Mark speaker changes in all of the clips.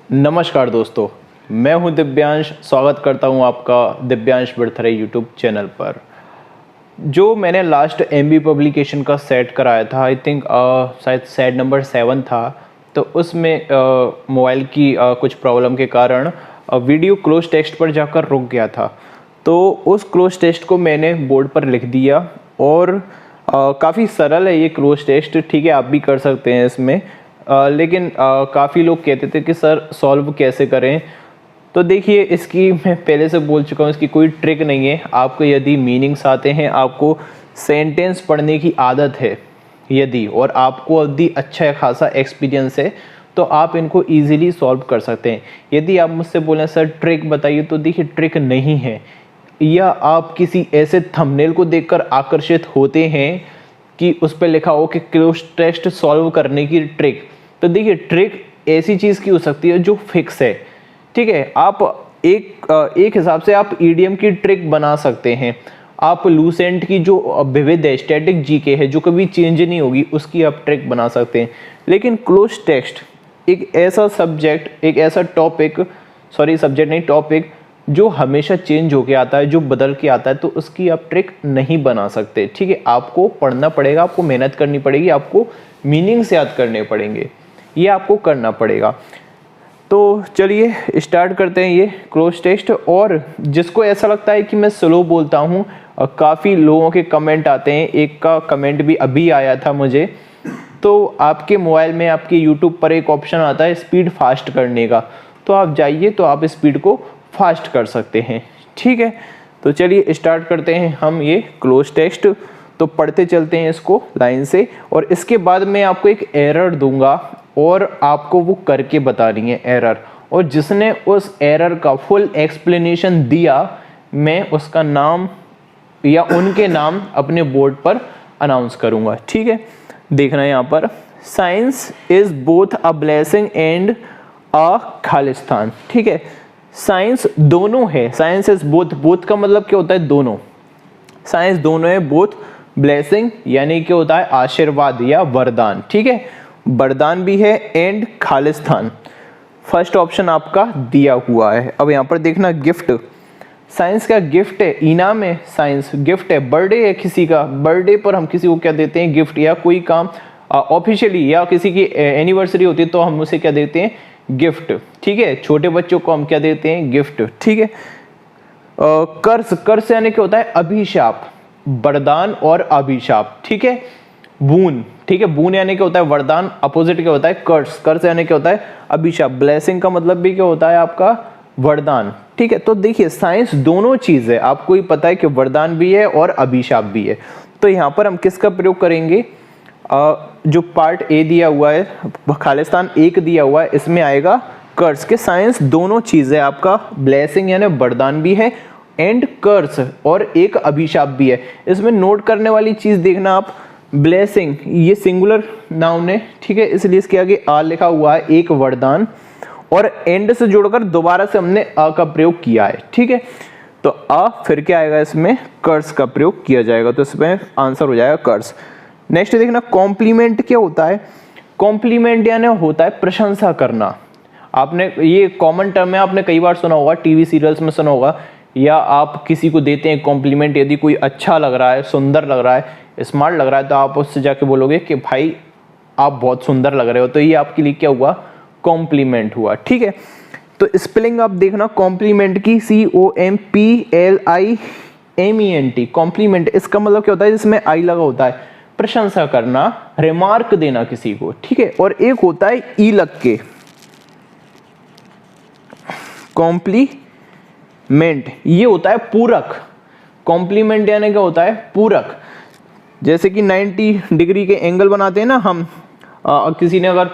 Speaker 1: नमस्कार दोस्तों, मैं हूं दिव्यांश। स्वागत करता हूं आपका दिव्यांश बर्थरे यूट्यूब चैनल पर। जो मैंने लास्ट एमबी पब्लिकेशन का सेट कराया था, आई थिंक शायद सेट नंबर 7 था, तो उसमें मोबाइल की कुछ प्रॉब्लम के कारण वीडियो क्लोज टेक्स्ट पर जाकर रुक गया था। तो उस क्लोज टेक्स्ट को मैंने बोर्ड पर लिख दिया और काफ़ी सरल है ये क्लोज टेक्स्ट। ठीक है, आप भी कर सकते हैं इसमें। लेकिन काफ़ी लोग कहते थे कि सर सॉल्व कैसे करें। तो देखिए, इसकी मैं पहले से बोल चुका हूँ, इसकी कोई ट्रिक नहीं है। आपको यदि मीनिंग्स आते हैं, आपको सेंटेंस पढ़ने की आदत है यदि, और आपको यदि अच्छा खासा एक्सपीरियंस है, तो आप इनको इजीली सॉल्व कर सकते हैं। यदि आप मुझसे बोलें सर ट्रिक बताइए, तो देखिए ट्रिक नहीं है। या आप किसी ऐसे थंबनेल को देखकर आकर्षित होते हैं कि उस पर लिखा हो कि क्लोज टेक्स्ट सॉल्व करने की ट्रिक, तो देखिए ट्रिक ऐसी चीज़ की हो सकती है जो फिक्स है। ठीक है, आप एक हिसाब से आप ईडीएम की ट्रिक बना सकते हैं। आप लूसेंट की जो विविध है, स्टैटिक जीके है, जो कभी चेंज नहीं होगी, उसकी आप ट्रिक बना सकते हैं। लेकिन क्लोज टेक्स्ट एक ऐसा सब्जेक्ट, एक ऐसा टॉपिक, सॉरी सब्जेक्ट नहीं टॉपिक, जो हमेशा चेंज होके आता है, जो बदल के आता है, तो उसकी आप ट्रिक नहीं बना सकते। ठीक है, आपको पढ़ना पड़ेगा, आपको मेहनत करनी पड़ेगी, आपको मीनिंग्स याद करने पड़ेंगे, ये आपको करना पड़ेगा। तो चलिए स्टार्ट करते हैं ये क्लोज टेक्स्ट। और जिसको ऐसा लगता है कि मैं स्लो बोलता हूँ, काफ़ी लोगों के कमेंट आते हैं, एक का कमेंट भी अभी आया था मुझे। तो आपके मोबाइल में, आपके यूट्यूब पर एक ऑप्शन आता है स्पीड फास्ट करने का, तो आप जाइए तो आप स्पीड को फास्ट कर सकते हैं। ठीक है, तो चलिए स्टार्ट करते हैं हम ये क्लोज टेक्स्ट। तो पढ़ते चलते हैं इसको लाइन से, और इसके बाद मैं आपको एक एरर दूंगा और आपको वो करके बतानी है एरर। और जिसने उस एरर का फुल एक्सप्लेनेशन दिया, मैं उसका नाम या उनके नाम अपने बोर्ड पर अनाउंस करूंगा। ठीक है, देखना है यहाँ पर, science is both a blessing and अ खालिस्तान। ठीक है, साइंस दोनों है, साइंस इज बोथ, बोथ का मतलब क्या होता है दोनों, साइंस दोनों है। बोथ ब्लेसिंग यानी क्या होता है आशीर्वाद या वरदान। ठीक है, वरदान भी है, एंड खालिस्तान फर्स्ट ऑप्शन आपका दिया हुआ है। अब यहाँ पर देखना, गिफ्ट, साइंस का गिफ्ट है, इनाम है, साइंस गिफ्ट है। बर्थडे है किसी का, बर्थडे पर हम किसी को क्या देते हैं गिफ्ट, या कोई काम ऑफिशियली या किसी की एनिवर्सरी होती है तो हम उसे क्या देते हैं गिफ्ट। ठीक है, छोटे बच्चों को हम क्या देते हैं गिफ्ट। ठीक है, कर्स, कर्स यानी क्या होता है अभिशाप, वरदान और अभिशाप। ठीक है, बून, ठीक है, बून यानी क्या होता है वरदान, अपोजिट क्या होता है कर्स, कर्स यानी क्या होता है अभिशाप। ब्लेसिंग का मतलब भी क्या होता है आपका वरदान। ठीक है, तो देखिए साइंस दोनों चीज है, आपको ही पता है कि वरदान भी है और अभिशाप भी है। तो यहाँ पर हम किसका प्रयोग करेंगे, जो पार्ट ए दिया हुआ है, खालिस्तान एक दिया हुआ है, इसमें आएगा कर्स के। साइंस दोनों चीजें, आपका ब्लेसिंग यानी वरदान भी है, एंड कर्स और एक अभिशाप भी है। इसमें नोट करने वाली चीज देखना आप, ब्लेसिंग ये सिंगुलर नाउन है, ठीक है, इसलिए इसके आगे आ लिखा हुआ है, एक वरदान, और एंड से जोड़कर दोबारा से हमने अ का प्रयोग किया है। ठीक है, तो अ फिर क्या आएगा, इसमें कर्स का प्रयोग किया जाएगा, तो इसमें आंसर हो जाएगा कर्स। नेक्स्ट देखना, कॉम्प्लीमेंट क्या होता है। कॉम्प्लीमेंट यानी होता है प्रशंसा करना। आपने ये कॉमन टर्म है, आपने कई बार सुना होगा, टीवी सीरियल्स में सुना होगा, या आप किसी को देते हैं कॉम्प्लीमेंट। यदि कोई अच्छा लग रहा है, सुंदर लग रहा है, स्मार्ट लग रहा है, तो आप उससे जाके बोलोगे कि भाई आप बहुत सुंदर लग रहे हो, तो ये आपके लिए क्या हुआ कॉम्प्लीमेंट हुआ। ठीक है, तो स्पेलिंग आप देखना कॉम्प्लीमेंट की, COMPLIMENT, कॉम्प्लीमेंट, इसका मतलब क्या होता है जिसमें आई लगा होता है, प्रशंसा करना, रिमार्क देना किसी को। ठीक है, और एक होता है ई लग के, कॉम्प्लीमेंट, ये होता है पूरक। कॉम्प्लीमेंट यानी क्या होता है पूरक। जैसे कि 90 डिग्री के एंगल बनाते हैं ना हम, किसी ने अगर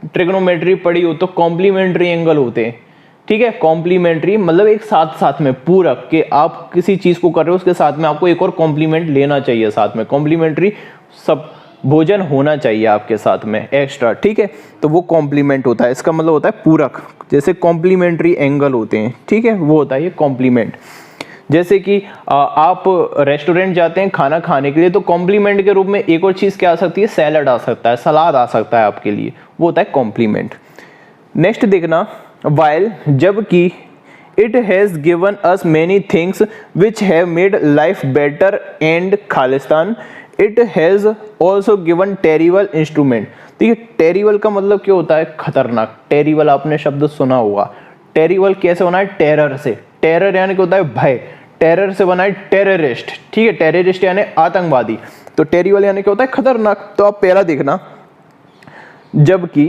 Speaker 1: ट्रिग्नोमेट्री पढ़ी हो तो कॉम्प्लीमेंट्री एंगल होते हैं। ठीक है, कॉम्प्लीमेंट्री मतलब एक साथ साथ में पूरक, के आप किसी चीज को कर रहे हो उसके साथ में आपको एक और कॉम्प्लीमेंट लेना चाहिए साथ में, कॉम्प्लीमेंट्री सब भोजन होना चाहिए आपके साथ में एक्स्ट्रा। ठीक है, तो वो कॉम्प्लीमेंट होता है, इसका मतलब होता है पूरक, जैसे कॉम्प्लीमेंट्री एंगल होते हैं। ठीक है, वो होता है ये कॉम्प्लीमेंट। जैसे कि आप रेस्टोरेंट जाते हैं खाना खाने के लिए, तो कॉम्प्लीमेंट के रूप में एक और चीज क्या आ सकती है, सैलड आ सकता है, सलाद आ सकता है आपके लिए, वो होता है कॉम्प्लीमेंट। नेक्स्ट देखना, while जबकि it has given us many things which have made life better and Khalistan it has also given terrible instrument। देखिए टेरिबल का मतलब क्या होता है? खतरनाक। टेरिबल आपने शब्द सुना होगा। टेरिबल कैसे बना है? टेरर से। टेरर यानी क्या होता है? भय। टेरर से बना है टेररिस्ट, ठीक है, टेररिस्ट यानी आतंकवादी। तो टेरिबल यानी क्या होता है? खतरनाक। तो आप पहला देखना, जबकि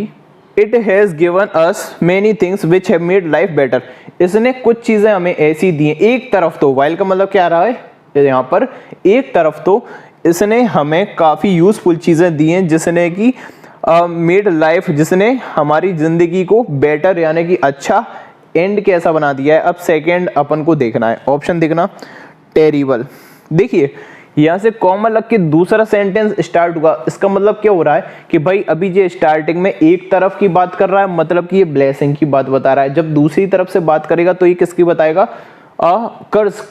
Speaker 1: it has given us many things which have made life better, इसने कुछ चीजें हमें ऐसी दी हैं। एक तरफ तो वाइल का मतलब क्या आ रहा है यहाँ पर? एक तरफ तो इसने हमें काफी यूजफुल चीजें दी हैं जिसने कि मेड लाइफ, जिसने हमारी जिंदगी को बेटर यानी कि अच्छा, एंड कैसा बना दिया है। अब सेकंड अपन को देखना है, ऑप्शन देखना टेरिबल। देखिए यहाँ से कॉमा लग के दूसरा सेंटेंस स्टार्ट हुआ, इसका मतलब क्या हो रहा है कि भाई अभी ये स्टार्टिंग में एक तरफ की बात कर रहा है, मतलब कि ये ब्लेसिंग की बात बता रहा है। जब दूसरी तरफ से बात करेगा तो ये किसकी बताएगा? कर्ज,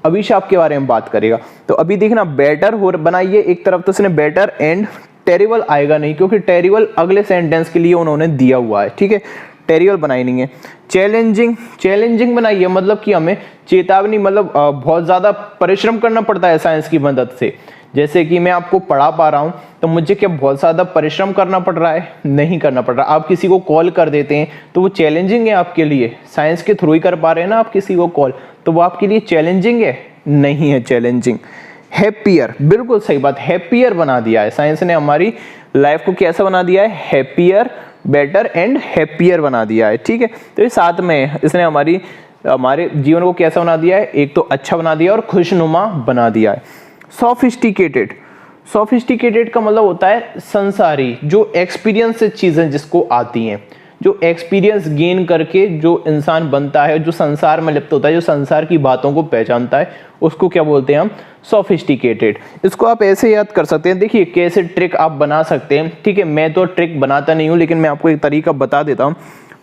Speaker 1: अभिशाप के बारे में बात करेगा। तो अभी देखना बेटर हो बनाइए एक तरफ तो इसने बेटर, एंड टेरिबल आएगा नहीं क्योंकि टेरिबल अगले सेंटेंस के लिए उन्होंने दिया हुआ है, ठीक है। टेरिबल बनाई नहीं है। चैलेंजिंग, चैलेंजिंग बनाइए मतलब कि हमें चेतावनी, मतलब बहुत ज़्यादा परिश्रम करना पड़ता है साइंस की मदद से। जैसे कि मैं आपको पढ़ा पा रहा हूँ तो मुझे क्या बहुत ज़्यादा परिश्रम करना पड़ रहा है? नहीं करना पड़ रहा। आप किसी को कॉल कर देते हैं तो वो चैलेंजिंग है आपके लिए। साइंस के थ्रू ही कर पा रहे हैं ना आप किसी को कॉल, तो वो आपके लिए चैलेंजिंग है? नहीं है चैलेंजिंग। हैप्पियर, बिल्कुल सही बात, हैप्पियर बना दिया है साइंस ने। हमारी लाइफ को कैसा बना दिया है? हैप्पियर, बेटर एंड हैप्पियर बना दिया है, ठीक है। तो ये साथ में इसने हमारे जीवन को कैसा बना दिया है? एक तो अच्छा बना दिया और खुशनुमा बना दिया है। सोफिस्टिकेटेड, सोफिस्टिकेटेड का मतलब होता है संसारी, जो एक्सपीरियंस से चीजें जिसको आती हैं, जो एक्सपीरियंस गेन करके जो इंसान बनता है, जो संसार में लिप्त होता है, जो संसार की बातों को पहचानता है, उसको क्या बोलते हैं हम? सोफिस्टिकेटेड। इसको आप ऐसे याद कर सकते हैं। देखिए कैसे ट्रिक आप बना सकते हैं, ठीक है। मैं तो ट्रिक बनाता नहीं हूं लेकिन मैं आपको एक तरीका बता देता हूं।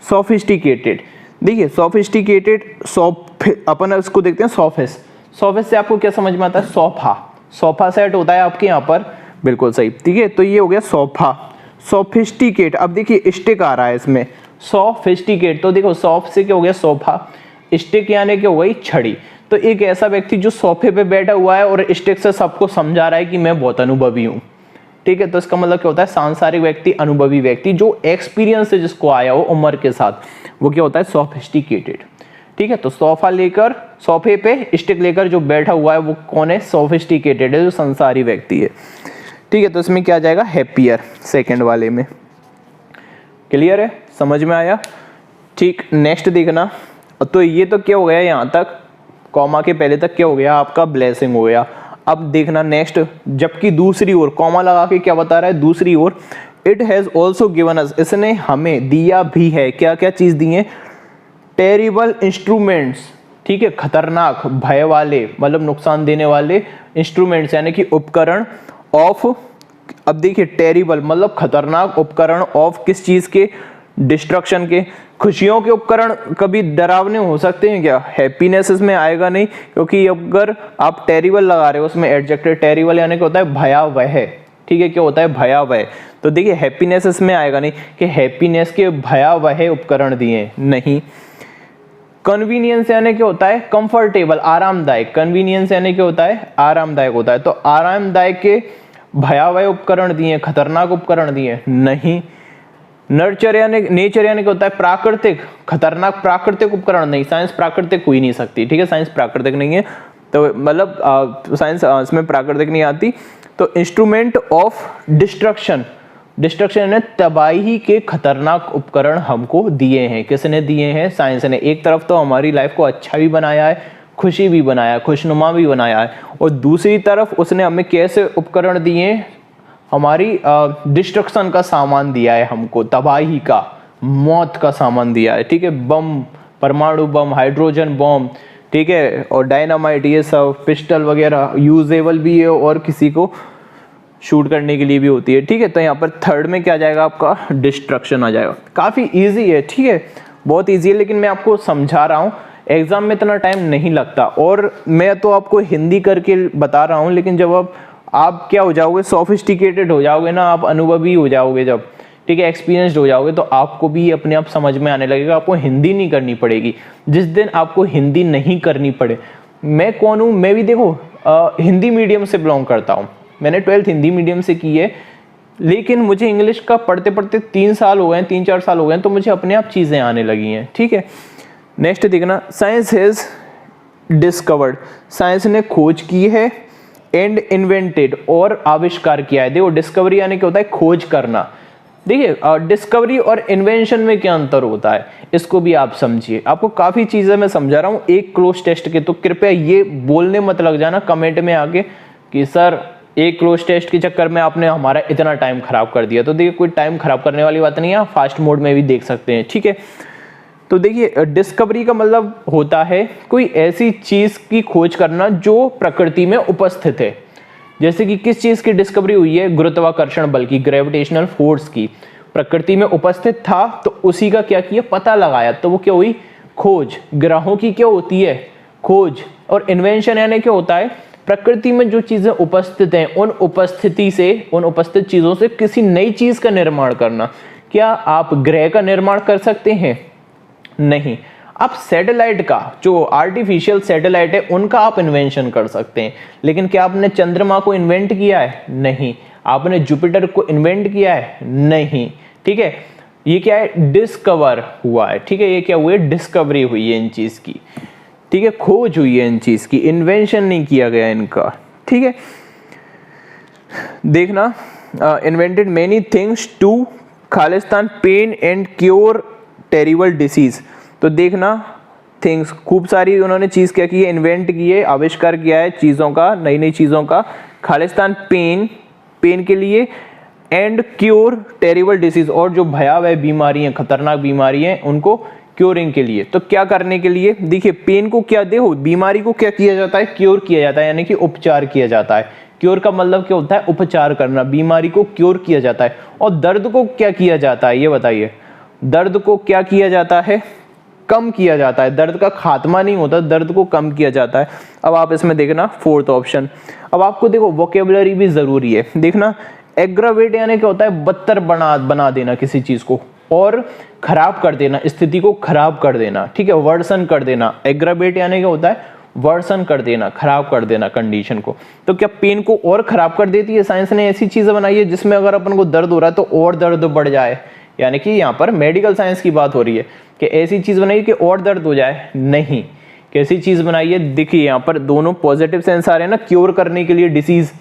Speaker 1: सोफिस्टिकेटेड, देखिए सोफिस्टिकेटेड, अपन इसको देखते हैं सोफिस। सोफिस से आपको क्या समझ में आता है? सोफा, सोफा सेट होता है आपके यहाँ पर, बिल्कुल सही, ठीक है। तो ये हो गया सोफा। सोफिस्टिकेट, अब देखिए स्टिक आ रहा है इसमें, सोफिस्टिकेट, तो देखो सॉफ से क्या हो गया? सोफा। स्टिक यानी क्या हो गई? छड़ी। तो एक ऐसा व्यक्ति जो सोफे पे बैठा हुआ है और स्टिक से सबको समझा रहा है कि मैं बहुत अनुभवी हूँ, ठीक है। तो इसका मतलब क्या होता है? सांसारिक व्यक्ति, अनुभवी व्यक्ति, जो एक्सपीरियंस से जिसको आया हो उम्र के साथ, वो क्या होता है? सोफिस्टिकेटेड, ठीक है। तो सोफा लेकर, सोफे पे स्टिक लेकर जो बैठा हुआ है वो कौन है? सोफिस्टिकेटेड है, जो संसारी व्यक्ति है, ठीक है। तो इसमें क्या आ जाएगा? हैप्पियर, सेकंड वाले में। क्लियर है? समझ में आया? ठीक, नेक्स्ट देखना। तो ये तो क्या हो गया यहाँ तक, कॉमा के पहले तक क्या हो गया आपका? ब्लेसिंग हो गया। अब देखना नेक्स्ट, जबकि दूसरी ओर कॉमा लगा के क्या बता रहा है? दूसरी ओर it has also given us, इसने हमें दिया भी है। क्या क्या चीज दी है? टेरिबल इंस्ट्रूमेंट्स, ठीक है, खतरनाक, भय वाले, मतलब नुकसान देने वाले इंस्ट्रूमेंट्स यानी कि उपकरण। ऑफ, अब देखिए टेरिबल मतलब खतरनाक उपकरण, ऑफ किस चीज के? डिस्ट्रक्शन के। खुशियों के उपकरण कभी डरावने हो सकते हैं क्या? हैप्पीनेस इसमें आएगा नहीं, क्योंकि अगर आप टेरिबल लगा रहे हो उसमें एडजेक्टिव, टेरिबल यानी क्या होता है? भयावह, ठीक है। क्या होता है? भयावह। तो देखिए हैप्पीनेस इसमें आएगा नहीं कि हैप्पीनेस के भयावह उपकरण दिए, नहीं। कन्वीनियंस यानी क्या होता है? कंफर्टेबल, आरामदायक। कन्वीनियंस यानी क्या होता है? आरामदायक होता है। तो आरामदायक के भयावह उपकरण दिए, खतरनाक उपकरण दिए, नहीं। नर्चर यानी, नेचर यानी क्या होता है? प्राकृतिक, खतरनाक प्राकृतिक उपकरण, नहीं। साइंस प्राकृतिक हो ही नहीं सकती, ठीक है, साइंस प्राकृतिक नहीं है। तो मतलब साइंस इसमें प्राकृतिक नहीं आती। तो इंस्ट्रूमेंट ऑफ डिस्ट्रक्शन, डिस्ट्रक्शन यानी तबाही के खतरनाक उपकरण हमको दिए हैं। किसने दिए हैं? साइंस ने। एक तरफ तो हमारी लाइफ को अच्छा भी बनाया है, खुशी भी बनाया है, खुशनुमा भी बनाया है, और दूसरी तरफ उसने हमें कैसे उपकरण दिए? हमारी डिस्ट्रक्शन का सामान दिया है हमको, तबाही का, मौत का सामान दिया है, ठीक है। बम, परमाणु बम, हाइड्रोजन बम, ठीक है, और डायनामाइट, ये सब पिस्टल वगैरह यूजेबल भी है और किसी को शूट करने के लिए भी होती है, ठीक है। तो यहाँ पर थर्ड में क्या आ जाएगा आपका? डिस्ट्रक्शन आ जाएगा। काफ़ी ईजी है, ठीक है, बहुत ईजी है, लेकिन मैं आपको समझा रहा हूँ, एग्जाम में इतना टाइम नहीं लगता। और मैं तो आपको हिंदी करके बता रहा हूँ, लेकिन जब आप क्या हो जाओगे? सोफिस्टिकेटेड हो जाओगे ना, आप अनुभवी हो जाओगे जब, ठीक है, एक्सपीरियंस्ड हो जाओगे तो आपको भी अपने आप समझ में आने लगेगा, आपको हिंदी नहीं करनी पड़ेगी। जिस दिन आपको हिंदी नहीं करनी पड़े, मैं कौन हूँ, मैं भी देखो हिंदी मीडियम से बिलोंग करता हूँ, मैंने 12th हिंदी मीडियम से की है, लेकिन मुझे इंग्लिश का पढ़ते पढ़ते 3 साल हो गए, 3-4 साल हो गए, तो मुझे अपने आप चीज़ें आने लगी हैं। ठीक है, नेक्स्ट देखना, साइंस हैज़ डिस्कवर्ड, साइंस ने खोज की है, एंड इन्वेंटेड और आविष्कार किया है। देखो डिस्कवरी यानी क्या होता है, खोज करना। देखिए डिस्कवरी और इन्वेंशन में क्या अंतर होता है, इसको भी आप समझिए। आपको काफ़ी चीज़ें मैं समझा रहा हूँ एक क्लोज टेस्ट के, तो कृपया ये बोलने मत लग जाना कमेंट में आके कि सर एक क्लोज टेस्ट के चक्कर में आपने हमारा इतना टाइम खराब कर दिया। तो देखिए कोई टाइम खराब करने वाली बात नहीं है, आप फास्ट मोड में भी देख सकते हैं। ठीक है, तो देखिए डिस्कवरी का मतलब होता है कोई ऐसी चीज़ की खोज करना जो प्रकृति में उपस्थित है। जैसे कि किस चीज़ की डिस्कवरी हुई है, गुरुत्वाकर्षण बल की, ग्रेविटेशनल फोर्स की, प्रकृति में उपस्थित था तो उसी का क्या किया, पता लगाया, तो वो क्या हुई, खोज। ग्रहों की क्या होती है, खोज। और इन्वेंशन यानी क्या होता है, प्रकृति में जो चीजें उपस्थित हैं उन उपस्थित चीजों से किसी नई चीज का निर्माण करना। क्या आप ग्रह का निर्माण कर सकते हैं, नहीं। आप सैटेलाइट का, जो आर्टिफिशियल सैटेलाइट है उनका आप इन्वेंशन कर सकते हैं, लेकिन क्या आपने चंद्रमा को इन्वेंट किया है, नहीं। आपने जुपिटर को इन्वेंट किया है, नहीं। ठीक है, ये क्या है, डिस्कवर हुआ है। ठीक है, ये क्या हुआ है, डिस्कवरी हुई है इन चीज की। ठीक है, खोज हुई है इन चीज की, इन्वेंशन नहीं किया गया इनका। ठीक है, देखना, इन्वेंटेड मेनी थिंग्स टू खालिस्तान pain and cure terrible disease. तो देखना, थिंग्स खूब सारी उन्होंने चीज क्या की है, इन्वेंट की है, आविष्कार किया है चीजों का, नई नई चीजों का। खालिस्तान पेन के लिए, एंड क्योर टेरिबल डिसीज, और जो भयावह बीमारी है, खतरनाक बीमारी है, उनको क्योरिंग के लिए। तो क्या करने के लिए, देखिए पेन को क्या, देखो बीमारी को क्या किया जाता है, क्योर किया जाता है, यानी कि उपचार किया जाता है। क्योर का मतलब क्या होता है, उपचार करना, बीमारी को क्योर किया जाता है। और दर्द को क्या किया जाता है, ये बताइए, दर्द को क्या किया जाता है, कम किया जाता है। दर्द का खात्मा नहीं होता, दर्द को कम किया जाता है। अब आप इसमें देखना 4th ऑप्शन। अब आपको देखो वोकेबुलरी भी जरूरी है। देखना, एग्रावेट यानी क्या होता है, बदतर बना देना किसी चीज को, और खराब कर देना, स्थिति को खराब कर देना। ठीक है, वर्सन कर देना। एग्रावेट यानी क्या होता है, वर्सन कर देना, खराब कर देना कंडीशन को। तो क्या पेन को और खराब कर देती है, साइंस ने ऐसी चीजें बनाई है जिसमें अगर अपन को दर्द हो रहा है तो और दर्द बढ़ जाए, यानी कि यहाँ पर मेडिकल साइंस की बात हो रही है कि ऐसी चीज बनाई कि और दर्द हो जाए, नहीं। कैसी चीज बनाई है, देखिए यहाँ पर दोनों पॉजिटिव सेंस आ रहे हैं ना, क्योर करने के लिए डिसीज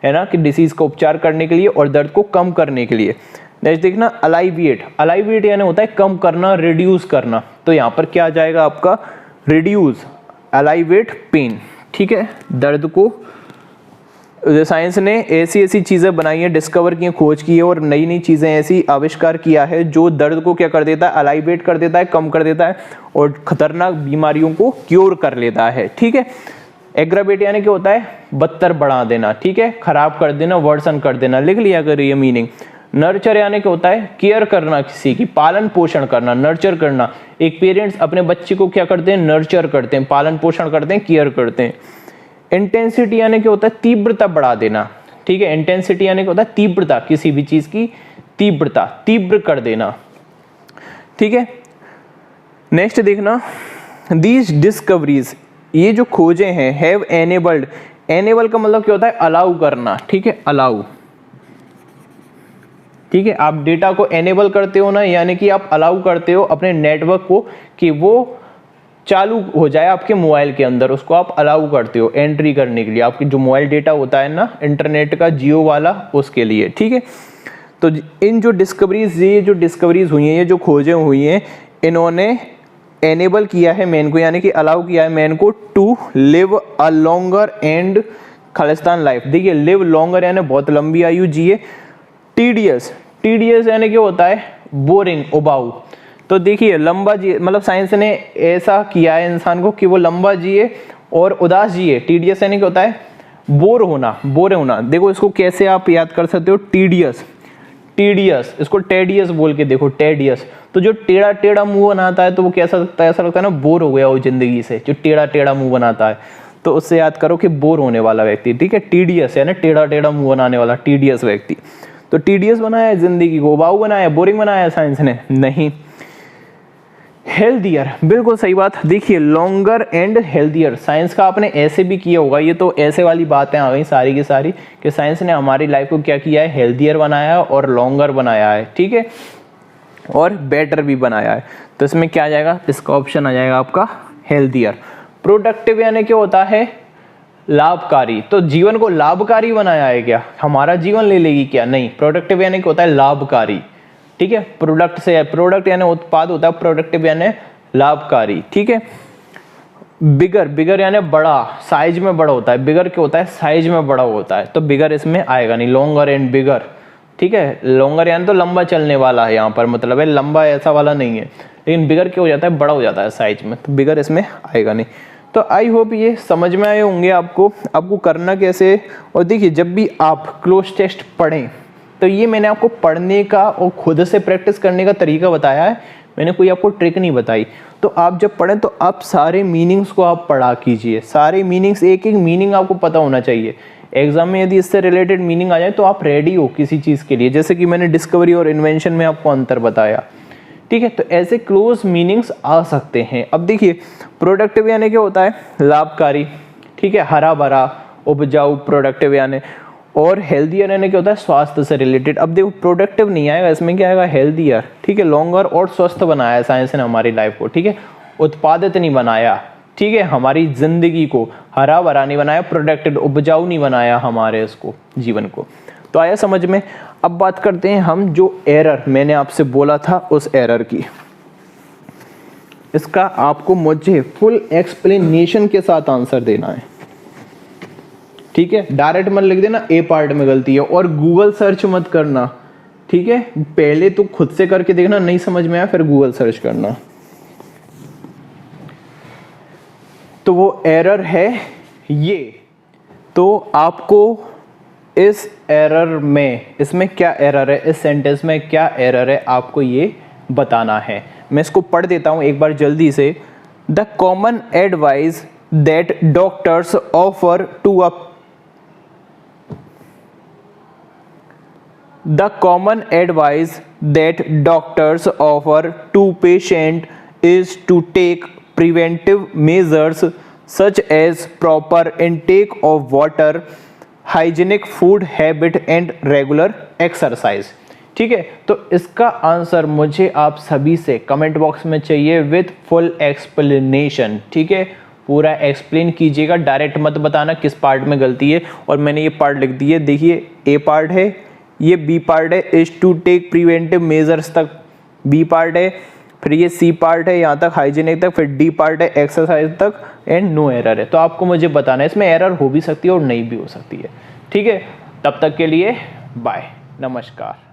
Speaker 1: है ना, कि डिसीज का उपचार करने के लिए और दर्द को कम करने के लिए। नेक्स्ट देखना, अलाइविएट यानी होता है कम करना, रिड्यूस करना। तो यहाँ पर क्या आ जाएगा आपका, रिड्यूस, अलाइविएट पेन। ठीक है, दर्द को साइंस ने ऐसी चीजें बनाई हैं, डिस्कवर की, खोज की है, और नई नई चीजें ऐसी आविष्कार किया है जो दर्द को क्या कर देता है, अलाइविएट कर देता है, कम कर देता है, और खतरनाक बीमारियों को क्योर कर लेता है। ठीक है, एग्रावेट यानी क्या होता है, बदतर बढ़ा देना। ठीक है, खराब कर देना, वर्सन कर देना, लिख लिया अगर ये मीनिंग। नर्चर यानी क्या होता है, केयर करना, किसी की पालन पोषण करना, नर्चर करना। एक पेरेंट्स अपने बच्चे को क्या करते हैं, नर्चर करते हैं, पालन पोषण करते हैं, केयर करते हैं। इंटेंसिटी यानी क्या होता है, तीव्रता बढ़ा देना। ठीक है, इंटेंसिटी यानी क्या होता है, तीव्रता, किसी भी चीज की तीव्रता, तीव्र कर देना। ठीक है, नेक्स्ट देखना, दीज डिस्कवरीज, ये जो खोजें हैं, हैव एनेबल्ड, एनेबल का मतलब क्या होता है, अलाउ करना। ठीक है, अलाउ। ठीक है, आप डेटा को एनेबल करते हो ना, यानी कि आप अलाउ करते हो अपने नेटवर्क को कि वो चालू हो जाए आपके मोबाइल के अंदर, उसको आप अलाउ करते हो एंट्री करने के लिए। आपकी जो मोबाइल डेटा होता है ना, इंटरनेट का, जियो वाला, उसके लिए। ठीक है, तो इन जो डिस्कवरीज, ये जो डिस्कवरीज हुई हैं, ये जो खोजें हुई हैं, इन्होंने एनेबल किया है मैन को, यानी कि अलाउ किया है मैन को to live a longer and खालिस्तान लाइफ। देखिए, लिव लॉन्गर यानी बहुत लंबी आयु जिए, टीडियस यानी क्या होता है, बोरिंग, उबाऊ। तो देखिए लंबा जिए, मतलब साइंस ने ऐसा किया है इंसान को कि वो लंबा जिए और उदास जिए। टीडियस यानी क्या होता है, बोर होना। देखो इसको कैसे आप याद कर सकते हो, टीडियस, इसको टेडियस बोल के देखो, टेडियस। तो जो टेढ़ा मुंह बनाता है तो वो कैसा लगता है, ऐसा लगता है ना बोर हो गया वो जिंदगी से, जो टेढ़ा मुंह बनाता है, तो उससे याद करो कि बोर होने वाला व्यक्ति। ठीक है, टीडियस यानी टेढ़ा मुंह बनाने वाला, टीडियस व्यक्ति। तो टीडियस बनाया है जिंदगी को, उबाऊ बनाया है, बोरिंग बनाया है साइंस ने? नहीं। हेल्दियर, बिल्कुल सही बात। देखिए लॉन्गर एंड हेल्दियर, साइंस का आपने ऐसे भी किया होगा, ये तो ऐसे वाली बातें आ गई सारी की सारी कि साइंस ने हमारी लाइफ को क्या किया है, हेल्दियर बनाया है और लॉन्गर बनाया है, ठीक है, और बेटर भी बनाया है। तो इसमें क्या आ जाएगा, इसका ऑप्शन आ जाएगा आपका हेल्दियर। प्रोडक्टिव यानी क्या होता है, लाभकारी। तो जीवन को लाभकारी बनाया है क्या, हमारा जीवन ले लेगी क्या? नहीं। प्रोडक्टिव यानी क्या होता है, लाभकारी, ठीक है। प्रोडक्ट से, प्रोडक्ट यानी उत्पाद होता है, प्रोडक्टिव यानी लाभकारी, ठीक है। बिगर, बिगर यानी बड़ा, साइज में बड़ा होता है। बिगर क्या होता है, साइज में बड़ा होता है, तो बिगर इसमें आएगा नहीं। लॉन्गर एंड बिगर, ठीक है। लॉन्गर यानी तो लंबा चलने वाला है, यहाँ पर मतलब है लंबा ऐसा वाला नहीं है, लेकिन बिगर क्या हो जाता है, बड़ा हो जाता है साइज में, तो बिगर इसमें आएगा नहीं। तो आई होप ये समझ में आए होंगे आपको करना कैसे है। और देखिए जब भी आप क्लोज टेस्ट पढ़ें तो ये मैंने आपको पढ़ने का और खुद से प्रैक्टिस करने का तरीका बताया है, मैंने कोई आपको ट्रिक नहीं बताई। तो आप जब पढ़ें तो आप सारे मीनिंग्स को आप पढ़ा कीजिए, सारे मीनिंग्स, एक एक मीनिंग आपको पता होना चाहिए। एग्जाम में यदि इससे रिलेटेड मीनिंग आ जाए तो आप रेडी हो किसी चीज़ के लिए, जैसे कि मैंने डिस्कवरी और इन्वेंशन में आपको अंतर बताया, ठीक है। तो ऐसे क्लोज मीनिंग्स आ सकते हैं। अब देखिए प्रोडक्टिव यानी क्या होता है, लाभकारी, ठीक है, हरा भरा, उपजाऊ, प्रोडक्टिव यानी। और हेल्दियर यानी क्या होता है, स्वास्थ्य से रिलेटेड। अब देखो प्रोडक्टिव नहीं आएगा, इसमें क्या आएगा, हेल्दियर, ठीक है। लॉन्गर और स्वस्थ बनाया है साइंस ने हमारी लाइफ को, ठीक है। उत्पादित नहीं बनाया, ठीक है, हमारी जिंदगी को हरा भरा नहीं बनाया, प्रोडक्टिव उपजाऊ नहीं बनाया हमारे इसको, जीवन को। तो आया समझ में। अब बात करते हैं हम जो एरर मैंने आपसे बोला था उस एरर की। इसका आपको मुझे फुल एक्सप्लेनेशन के साथ आंसर देना है, ठीक है। डायरेक्ट मत लिख देना ए पार्ट में गलती है, और गूगल सर्च मत करना, ठीक है। पहले तो खुद से करके देखना, नहीं समझ में आया फिर गूगल सर्च करना। तो वो एरर है ये। तो आपको इस एरर में, इसमें क्या एरर है, इस सेंटेंस में क्या एरर है, आपको ये बताना है। मैं इसको पढ़ देता हूं एक बार जल्दी से। The common advice that doctors offer to a The common advice that doctors offer to patient is to take preventive measures such as proper intake of water, hygienic food habit and regular exercise, ठीक है। तो इसका answer मुझे आप सभी से comment box में चाहिए विथ फुल एक्सप्लेनेशन, ठीक है। पूरा एक्सप्लेन कीजिएगा, डायरेक्ट मत बताना किस पार्ट में गलती है। और मैंने ये पार्ट लिख दी है, देखिए ए पार्ट है, ये बी पार्ट है, is to take preventive measures तक बी पार्ट है, फिर ये सी पार्ट है यहाँ तक हाइजीनिक तक, फिर डी पार्ट है एक्सरसाइज तक, एंड नो एरर है। तो आपको मुझे बताना है, इसमें एरर हो भी सकती है और नहीं भी हो सकती है, ठीक है। तब तक के लिए बाय, नमस्कार।